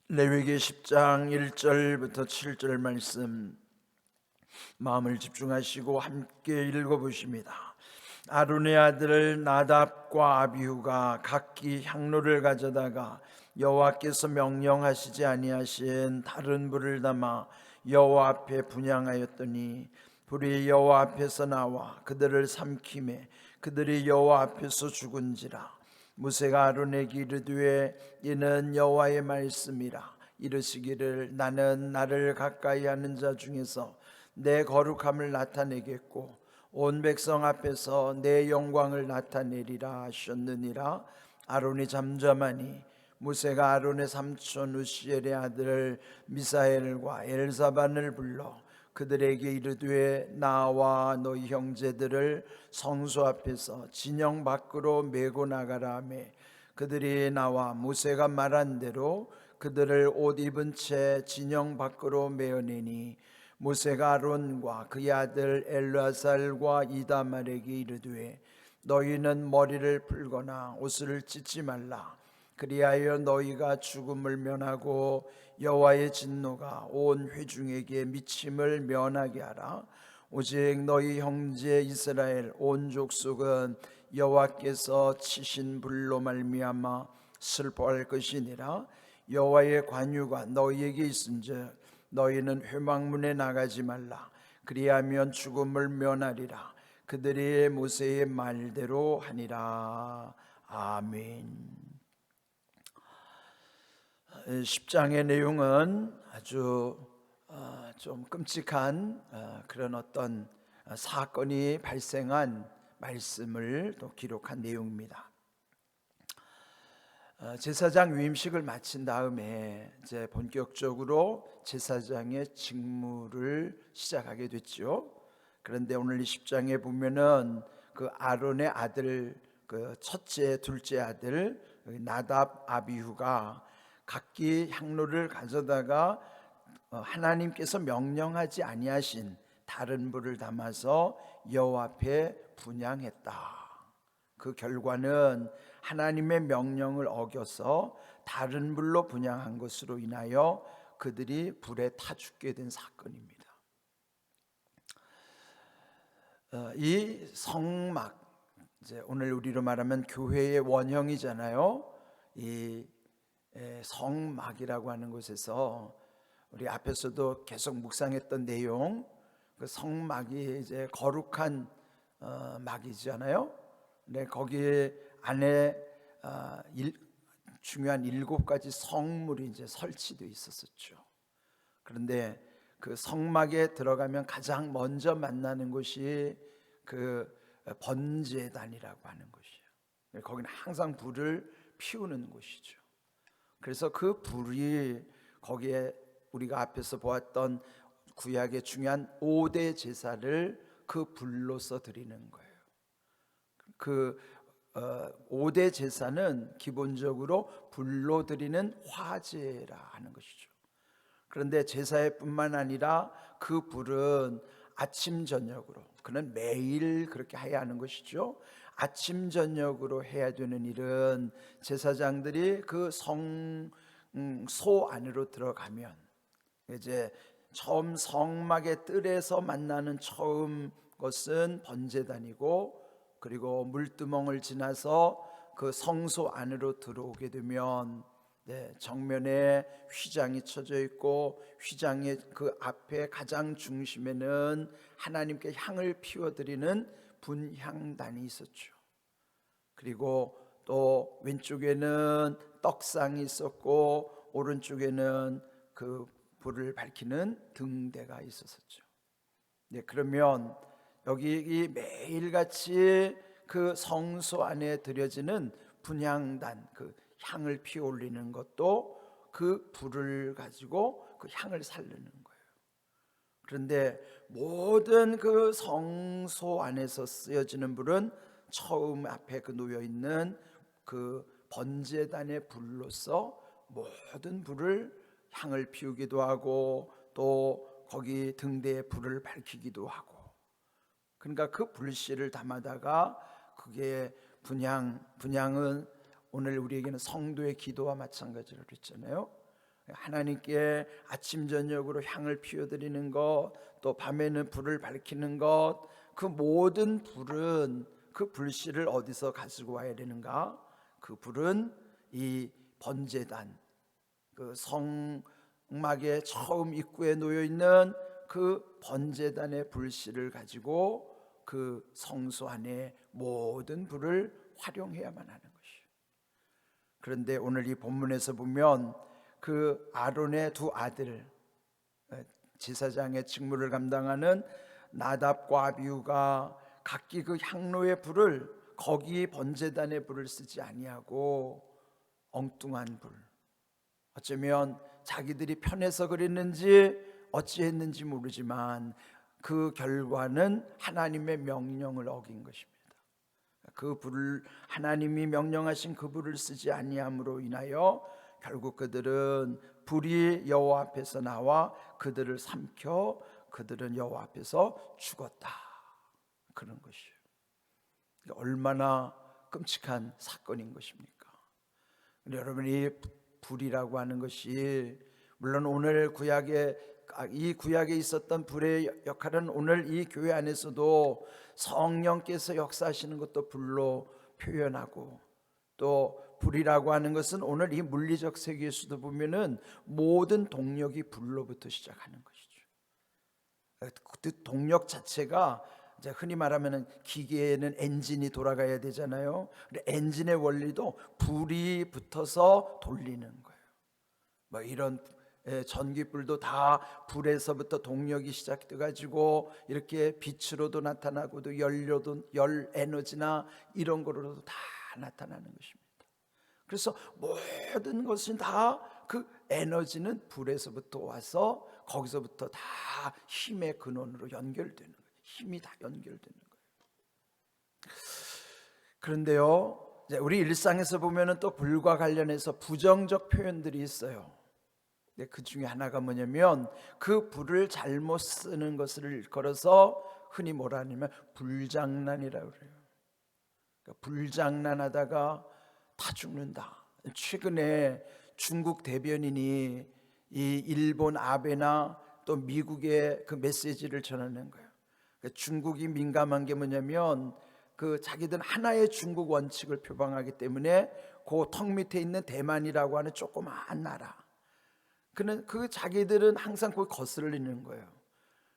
레위기 10장 1절부터 7절 말씀 마음을 집중하시고 함께 읽어보십니다. 아론의 아들 나답과 아비후가 각기 향로를 가져다가 여호와께서 명령하시지 아니하신 다른 불을 담아 여호와 앞에 분향하였더니 불이 여호와 앞에서 나와 그들을 삼키매 그들이 여호와 앞에서 죽은지라. 모세가 아론에게 이르되 이는 여호와의 말씀이라. 이르시기를 나는 나를 가까이 하는 자 중에서 내 거룩함을 나타내겠고 온 백성 앞에서 내 영광을 나타내리라 하셨느니라. 아론이 잠잠하니 모세가 아론의 삼촌 우시엘의 아들 미사엘과 엘사반을 불러 그들에게 이르되 나와 너희 형제들을 성소 앞에서 진영 밖으로 메고 나가라 하며 그들이 나와 모세가 말한 대로 그들을 옷 입은 채 진영 밖으로 메어내니 모세가 아론과 그의 아들 엘르아살과 이다말에게 이르되 너희는 머리를 풀거나 옷을 찢지 말라. 그리하여 너희가 죽음을 면하고 여호와의 진노가 온 회중에게 미침을 면하게 하라. 오직 너희 형제 이스라엘 온 족속은 여호와께서 치신 불로 말미암아 슬퍼할 것이니라. 여호와의 관유가 너희에게 있은즉 너희는 회막문에 나가지 말라. 그리하면 죽음을 면하리라. 그들이 모세의 말대로 하니라. 아멘. 10장의 내용은 아주 좀 끔찍한 그런 어떤 사건이 발생한 말씀을 또 기록한 내용입니다. 제사장 위임식을 마친 다음에 이제 본격적으로 제사장의 직무를 시작하게 됐죠. 그런데 오늘 이 10장에 보면은 그 아론의 아들, 그 첫째, 둘째 아들 나답, 아비후가 각기 향로를 가져다가 하나님께서 명령하지 아니하신 다른 불을 담아서 여호와 앞에 분향했다. 그 결과는 하나님의 명령을 어겨서 다른 불로 분향한 것으로 인하여 그들이 불에 타 죽게 된 사건입니다. 이 성막, 이제 오늘 우리로 말하면 교회의 원형이잖아요. 이 성막이라고 하는 곳에서 우리 앞에서도 계속 묵상했던 내용, 그 성막이 이제 거룩한 막이잖아요. 근데 거기 안에 중요한 7가지 성물이 이제 설치되어 있었죠. 그런데 그 성막에 들어가면 가장 먼저 만나는 곳이 그 번제단이라고 하는 곳이에요. 거기는 항상 불을 피우는 곳이죠. 그래서 그 불이 거기에 우리가 앞에서 보았던 구약의 중요한 5대 제사를 그 불로서 드리는 거예요. 그 5대 제사는 기본적으로 불로 드리는 화제라 하는 것이죠. 그런데 제사에 뿐만 아니라 그 불은 아침 저녁으로, 그는 매일 그렇게 해야 하는 것이죠. 아침 저녁으로 해야 되는 일은 제사장들이 그 성소 안으로 들어가면 이제 처음 성막의 뜰에서 만나는 처음 것은 번제단이고, 그리고 물두멍을 지나서 그 성소 안으로 들어오게 되면 정면에 휘장이 쳐져 있고 휘장의 그 앞에 가장 중심에는 하나님께 향을 피워드리는 분향단이 있었죠. 그리고 또 왼쪽에는 떡상이 있었고 오른쪽에는 그 불을 밝히는 등대가 있었죠. 그러면 여기 매일같이 그 성소 안에 드려지는 분향단, 그 향을 피워 올리는 것도 그 불을 가지고 그 향을 살리는 거예요. 그런데 모든 그 성소 안에서 쓰여지는 불은 처음 앞에 그 놓여 있는 그 번제단의 불로서 모든 불을 향을 피우기도 하고 또 거기 등대에 불을 밝히기도 하고, 그러니까 그 불씨를 담아다가 그게 분향은 오늘 우리에게는 성도의 기도와 마찬가지라고 했잖아요. 하나님께 아침 저녁으로 향을 피워드리는 것, 또 밤에는 불을 밝히는 것, 그 모든 불은 그 불씨를 어디서 가지고 와야 되는가? 그 불은 이 번제단, 그 성막의 처음 입구에 놓여 있는 그 번제단의 불씨를 가지고 그 성소 안에 모든 불을 활용해야만 하는 것이에요. 그런데 오늘 이 본문에서 보면 그 아론의 두 아들, 제사장의 직무를 감당하는 나답과 아비후가 각기 그 향로의 불을 거기 번제단의 불을 쓰지 아니하고 엉뚱한 불, 어쩌면 자기들이 편해서 그랬는지 어찌했는지 모르지만 그 결과는 하나님의 명령을 어긴 것입니다. 그 불을, 하나님이 명령하신 그 불을 쓰지 아니함으로 인하여 결국 그들은 불이 여호와 앞에서 나와 그들을 삼켜 그들은 여호와 앞에서 죽었다, 그런 것이에요. 얼마나 끔찍한 사건인 것입니까? 여러분, 이 불이라고 하는 것이 물론 오늘 이 구약에 있었던 불의 역할은 오늘 이 교회 안에서도 성령께서 역사하시는 것도 불로 표현하고, 또 불이라고 하는 것은 오늘 이 물리적 세계에서도 보면은 모든 동력이 불로부터 시작하는 것이죠. 그 동력 자체가 이제 흔히 말하면은 기계에는 엔진이 돌아가야 되잖아요. 엔진의 원리도 불이 붙어서 돌리는 거예요. 뭐 이런 전기불도 다 불에서부터 동력이 시작돼 가지고 이렇게 빛으로도 나타나고, 또 연료도 열 에너지나 이런 거로도 다 나타나는 것입니다. 그래서 모든 것은 다 그 에너지는 불에서부터 와서 거기서부터 다 힘의 근원으로 연결되는 거예요. 힘이 다 연결되는 거예요. 그런데요, 우리 일상에서 보면은 또 불과 관련해서 부정적 표현들이 있어요. 그 중에 하나가 뭐냐면 그 불을 잘못 쓰는 것을 일컬어서 흔히 뭐라 하냐면 불장난이라고 그래요. 그러니까 불장난하다가 다 죽는다. 최근에 중국 대변인이 이 일본 아베나 또 미국의 그 메시지를 전하는 거예요. 그러니까 중국이 민감한 게 뭐냐면 그 자기들 하나의 중국 원칙을 표방하기 때문에 그 턱 밑에 있는 대만이라고 하는 조그마한 나라, 그 자기들은 항상 그걸 거슬리는 거예요.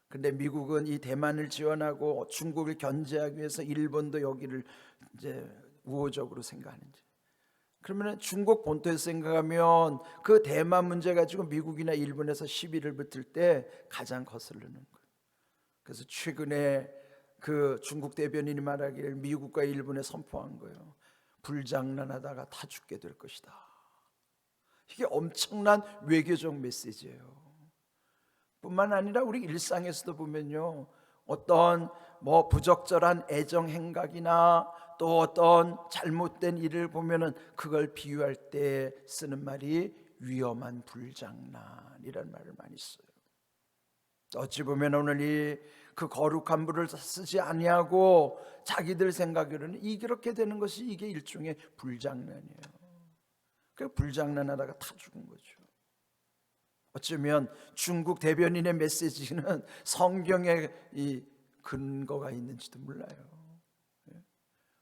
근데 미국은 이 대만을 지원하고 중국을 견제하기 위해서 일본도 여기를 이제 우호적으로 생각하는지. 그러면 중국 본토에서 생각하면 그 대만 문제 가지고 미국이나 일본에서 시비를 붙을 때 가장 거슬리는 거예요. 그래서 최근에 그 중국 대변인이 말하기를 미국과 일본에 선포한 거예요. 불장난하다가 다 죽게 될 것이다. 이게 엄청난 외교적 메시지예요. 뿐만 아니라 우리 일상에서도 보면요, 어떤 뭐 부적절한 애정 행각이나 또 어떤 잘못된 일을 보면은 그걸 비유할 때 쓰는 말이 위험한 불장난이라는 말을 많이 써요. 어찌 보면 오늘 이 그 거룩한 불을 쓰지 아니하고 자기들 생각으로는 이렇게 되는 것이 이게 일종의 불장난이에요. 그 불장난하다가 다 죽은 거죠. 어쩌면 중국 대변인의 메시지는 성경에 이 근거가 있는지도 몰라요.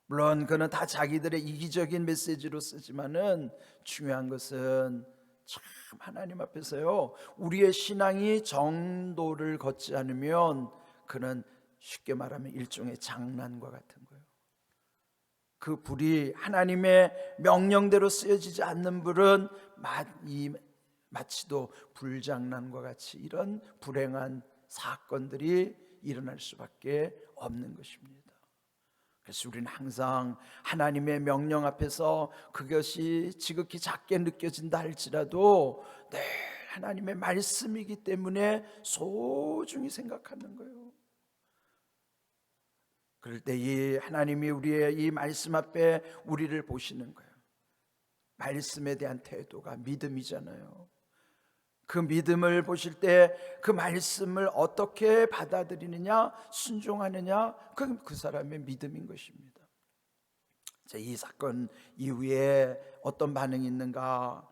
물론 그는 다 자기들의 이기적인 메시지로 쓰지만은 중요한 것은 참 하나님 앞에서요, 우리의 신앙이 정도를 걷지 않으면 그는 쉽게 말하면 일종의 장난과 같은 거예요. 그 불이 하나님의 명령대로 쓰여지지 않는 불은 마치도 불장난과 같이 이런 불행한 사건들이 일어날 수밖에 없는 것입니다. 그래서 우리는 항상 하나님의 명령 앞에서 그것이 지극히 작게 느껴진다 할지라도 늘 하나님의 말씀이기 때문에 소중히 생각하는 거예요. 그럴 때 이 하나님이 우리의 이 말씀 앞에 우리를 보시는 거예요. 말씀에 대한 태도가 믿음이잖아요. 그 믿음을 보실 때 그 말씀을 어떻게 받아들이느냐, 순종하느냐, 그 사람의 믿음인 것입니다. 자, 이 사건 이후에 어떤 반응이 있는가?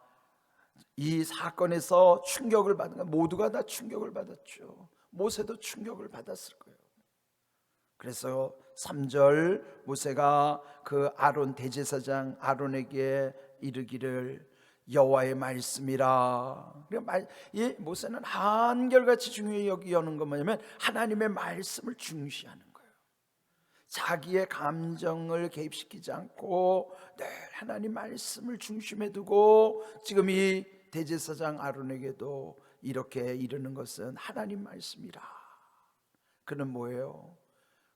이 사건에서 충격을 받은 건 모두가 다 충격을 받았죠. 모세도 충격을 받았을 거예요. 그래서 3절 모세가 그 아론 대제사장 아론에게 이르기를 여호와의 말씀이라. 이 모세는 한결같이 중요히 여기는 건 뭐냐면 하나님의 말씀을 중시하는 거예요. 자기의 감정을 개입시키지 않고 늘 하나님 말씀을 중심에 두고 지금 이 대제사장 아론에게도 이렇게 이르는 것은 하나님 말씀이라. 그는 뭐예요?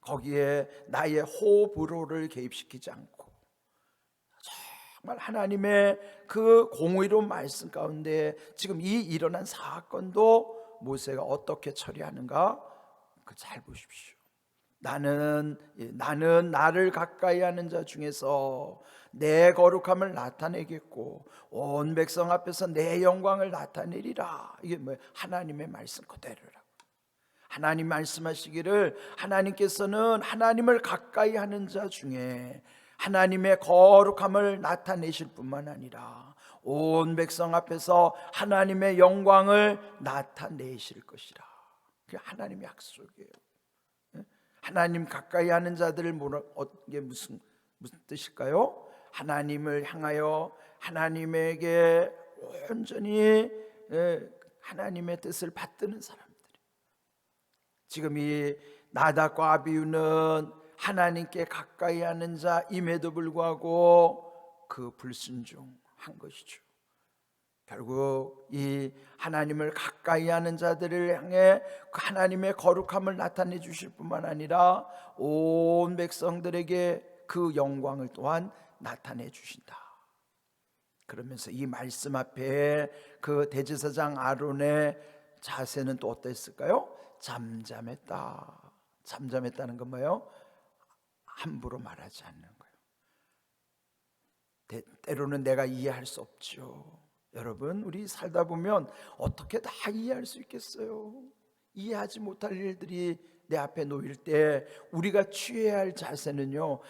거기에 나의 호불호를 개입시키지 않고 정말 하나님의 그 공의로운 말씀 가운데 지금 이 일어난 사건도 모세가 어떻게 처리하는가 잘 보십시오. 나는 나를 가까이 하는 자 중에서 내 거룩함을 나타내겠고 온 백성 앞에서 내 영광을 나타내리라. 이게 뭐예요? 하나님의 말씀 그대로라고. 하나님 말씀하시기를 하나님께서는 하나님을 가까이 하는 자 중에 하나님의 거룩함을 나타내실 뿐만 아니라 온 백성 앞에서 하나님의 영광을 나타내실 것이라. 그게 하나님의 약속이에요. 하나님 가까이 하는 자들을 이게 무슨 뜻일까요? 하나님을 향하여 하나님에게 온전히 하나님의 뜻을 받드는 사람들이. 지금 이 나답과 아비후는 하나님께 가까이 하는 자임에도 불구하고 그 불순종한 것이죠. 결국 이 하나님을 가까이 하는 자들을 향해 그 하나님의 거룩함을 나타내 주실 뿐만 아니라 온 백성들에게 그 영광을 또한 나타내 주신다. 그러면서 이 말씀 앞에 그 대제사장 아론의 자세는 또 어땠을까요? 잠잠했다. 잠잠했다는 건 뭐예요? 함부로 말하지 않는 거예요. 때로는 내가 이해할 수 없죠. 여러분, 우리 살다 보면 어떻게 다 이해할 수 있겠어요? 이해하지 못할 일들이 내 앞에 놓일 때 우리가 취해야 할 자세는요,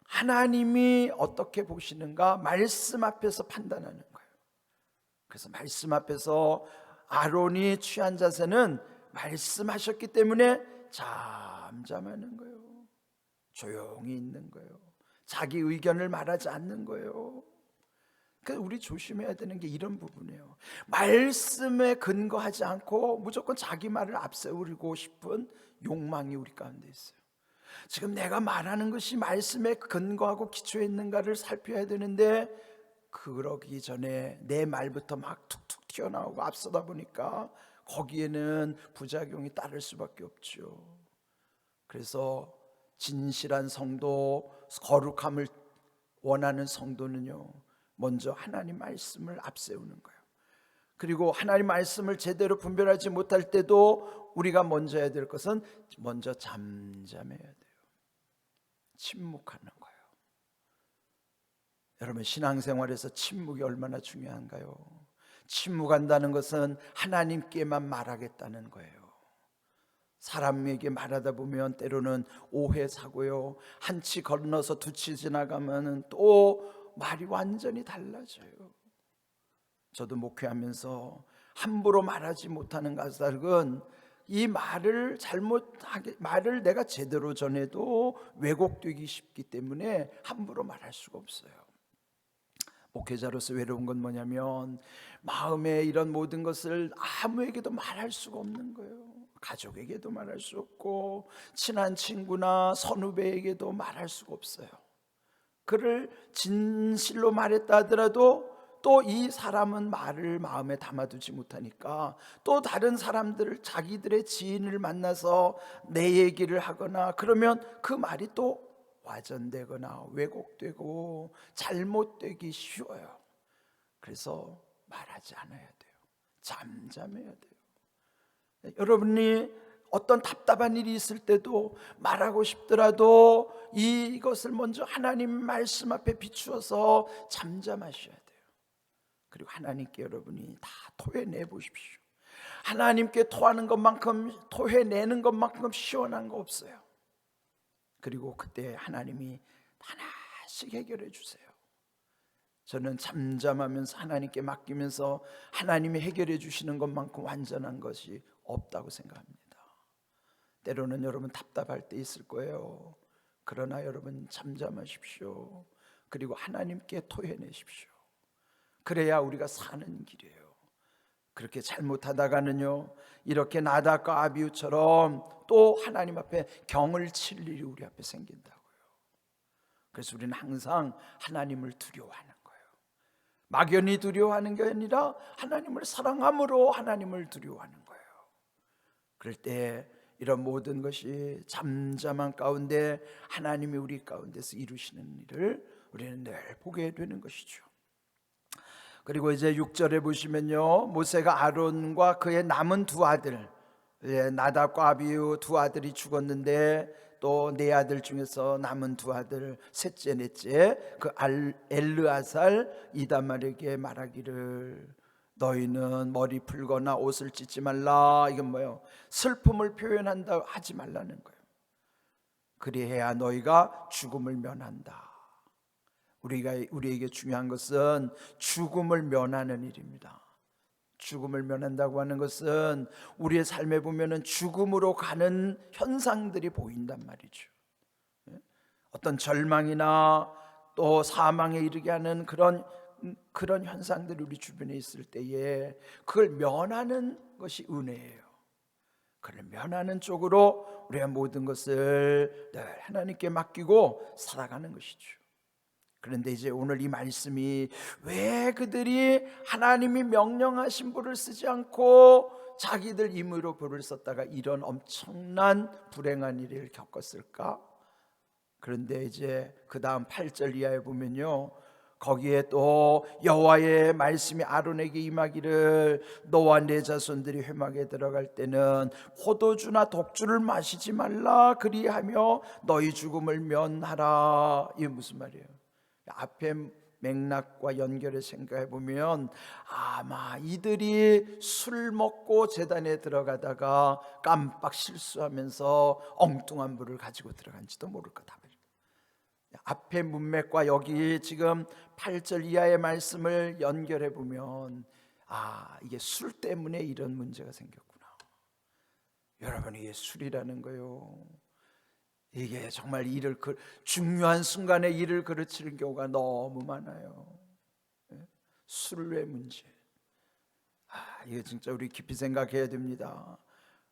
하나님이 어떻게 보시는가 말씀 앞에서 판단하는 거예요. 그래서 말씀 앞에서 아론이 취한 자세는 말씀하셨기 때문에 잠잠하는 거예요. 조용히 있는 거예요. 자기 의견을 말하지 않는 거예요. 그래서 우리 조심해야 되는 게 이런 부분이에요. 말씀에 근거하지 않고 무조건 자기 말을 앞세우고 싶은 욕망이 우리 가운데 있어요. 지금 내가 말하는 것이 말씀에 근거하고 기초에 있는가를 살펴야 되는데 그러기 전에 내 말부터 막 툭툭 튀어나오고 앞서다 보니까 거기에는 부작용이 따를 수밖에 없죠. 그래서 진실한 성도, 거룩함을 원하는 성도는요, 먼저 하나님 말씀을 앞세우는 거예요. 그리고 하나님 말씀을 제대로 분별하지 못할 때도 우리가 먼저 해야 될 것은 먼저 잠잠해야 돼요. 침묵하는 거예요. 여러분, 신앙생활에서 침묵이 얼마나 중요한가요? 침묵한다는 것은 하나님께만 말하겠다는 거예요. 사람에게 말하다 보면 때로는 오해 사고요, 한 치 건너서 두 치 지나가면 또 말이 완전히 달라져요. 저도 목회하면서 함부로 말하지 못하는 까닭은 이 말을 말을 내가 제대로 전해도 왜곡되기 쉽기 때문에 함부로 말할 수가 없어요. 목회자로서 외로운 건 뭐냐면 마음에 이런 모든 것을 아무에게도 말할 수가 없는 거예요. 가족에게도 말할 수 없고 친한 친구나 선후배에게도 말할 수가 없어요. 그를 진실로 말했다 하더라도 또 이 사람은 말을 마음에 담아두지 못하니까 또 다른 사람들을, 자기들의 지인을 만나서 내 얘기를 하거나 그러면 그 말이 또 와전되거나 왜곡되고 잘못되기 쉬워요. 그래서 말하지 않아야 돼요. 잠잠해야 돼요. 여러분이 어떤 답답한 일이 있을 때도 말하고 싶더라도 이것을 먼저 하나님 말씀 앞에 비추어서 잠잠하셔야 돼요. 그리고 하나님께 여러분이 다 토해내 보십시오. 하나님께 토하는 것만큼, 토해내는 것만큼 시원한 거 없어요. 그리고 그때 하나님이 하나씩 해결해 주세요. 저는 잠잠하면서 하나님께 맡기면서 하나님이 해결해 주시는 것만큼 완전한 것이 없다고 생각합니다. 때로는 여러분 답답할 때 있을 거예요. 그러나 여러분 잠잠하십시오. 그리고 하나님께 토해내십시오. 그래야 우리가 사는 길이에요. 그렇게 잘못하다가는요, 이렇게 나답과 아비후처럼 또 하나님 앞에 경을 칠 일이 우리 앞에 생긴다고요. 그래서 우리는 항상 하나님을 두려워하는 거예요. 막연히 두려워하는 게 아니라 하나님을 사랑함으로 하나님을 두려워하는 거예요. 그럴 때 이런 모든 것이 잠잠한 가운데 하나님이 우리 가운데서 이루시는 일을 우리는 늘 보게 되는 것이죠. 그리고 이제 6절에 보시면요, 모세가 아론과 그의 남은 두 아들, 나답과 아비후 두 아들이 죽었는데 또 네 아들 중에서 남은 두 아들 셋째 넷째 그 엘르아살 이다말에게 말하기를 너희는 머리 풀거나 옷을 찢지 말라. 이건 뭐예요? 슬픔을 표현한다 하지 말라는 거예요. 그리해야 너희가 죽음을 면한다. 우리에게 중요한 것은 죽음을 면하는 일입니다. 죽음을 면한다고 하는 것은 우리의 삶에 보면은 죽음으로 가는 현상들이 보인단 말이죠. 어떤 절망이나 또 사망에 이르게 하는 그런 현상들이 우리 주변에 있을 때에 그걸 면하는 것이 은혜예요. 그걸 면하는 쪽으로 우리가 모든 것을 늘 하나님께 맡기고 살아가는 것이죠. 그런데 이제 오늘 이 말씀이 왜 그들이 하나님이 명령하신 불을 쓰지 않고 자기들 임의로 불을 썼다가 이런 엄청난 불행한 일을 겪었을까? 그런데 이제 그 다음 8절 이하에 보면요, 거기에 또 여호와의 말씀이 아론에게 임하기를 너와 네 자손들이 회막에 들어갈 때는 포도주나 독주를 마시지 말라. 그리하며 너희 죽음을 면하라. 이게 무슨 말이에요? 앞에 맥락과 연결해 생각해 보면 아마 이들이 술 먹고 제단에 들어가다가 깜빡 실수하면서 엉뚱한 불을 가지고 들어간지도 모를 거다. 앞에 문맥과 여기 지금 8절 이하의 말씀을 연결해 보면 이게 술 때문에 이런 문제가 생겼구나. 여러분, 이게 술이라는 거요, 이게 정말 중요한 순간에 일을 그르치는 경우가 너무 많아요. 술의 문제. 이게 진짜 우리 깊이 생각해야 됩니다.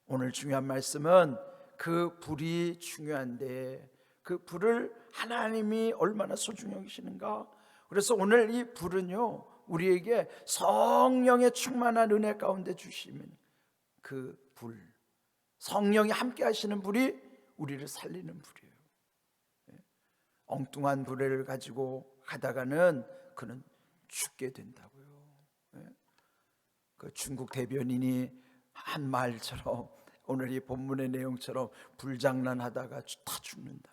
오늘 중요한 말씀은 그 불이 중요한데 그 불을 하나님이 얼마나 소중히 여기시는가. 그래서 오늘 이 불은요, 우리에게 성령의 충만한 은혜 가운데 주시면 그 불, 성령이 함께 하시는 불이 우리를 살리는 불이에요. 엉뚱한 불을 가지고 가다가는 그는 죽게 된다고요. 그 중국 대변인이 한 말처럼 오늘 이 본문의 내용처럼 불장난하다가 다 죽는다.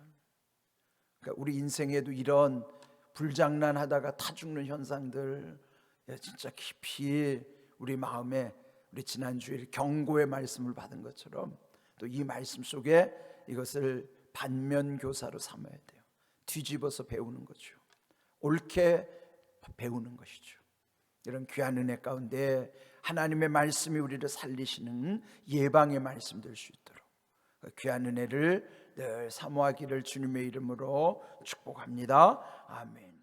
그러니까 우리 인생에도 이런 불장난하다가 타 죽는 현상들 진짜 깊이 우리 마음에, 우리 지난주에 경고의 말씀을 받은 것처럼 또 이 말씀 속에 이것을 반면교사로 삼아야 돼요. 뒤집어서 배우는 거죠. 옳게 배우는 것이죠. 이런 귀한 은혜 가운데 하나님의 말씀이 우리를 살리시는 예방의 말씀 될 수 있도록 귀한 은혜를 늘 사모하기를 주님의 이름으로 축복합니다. 아멘.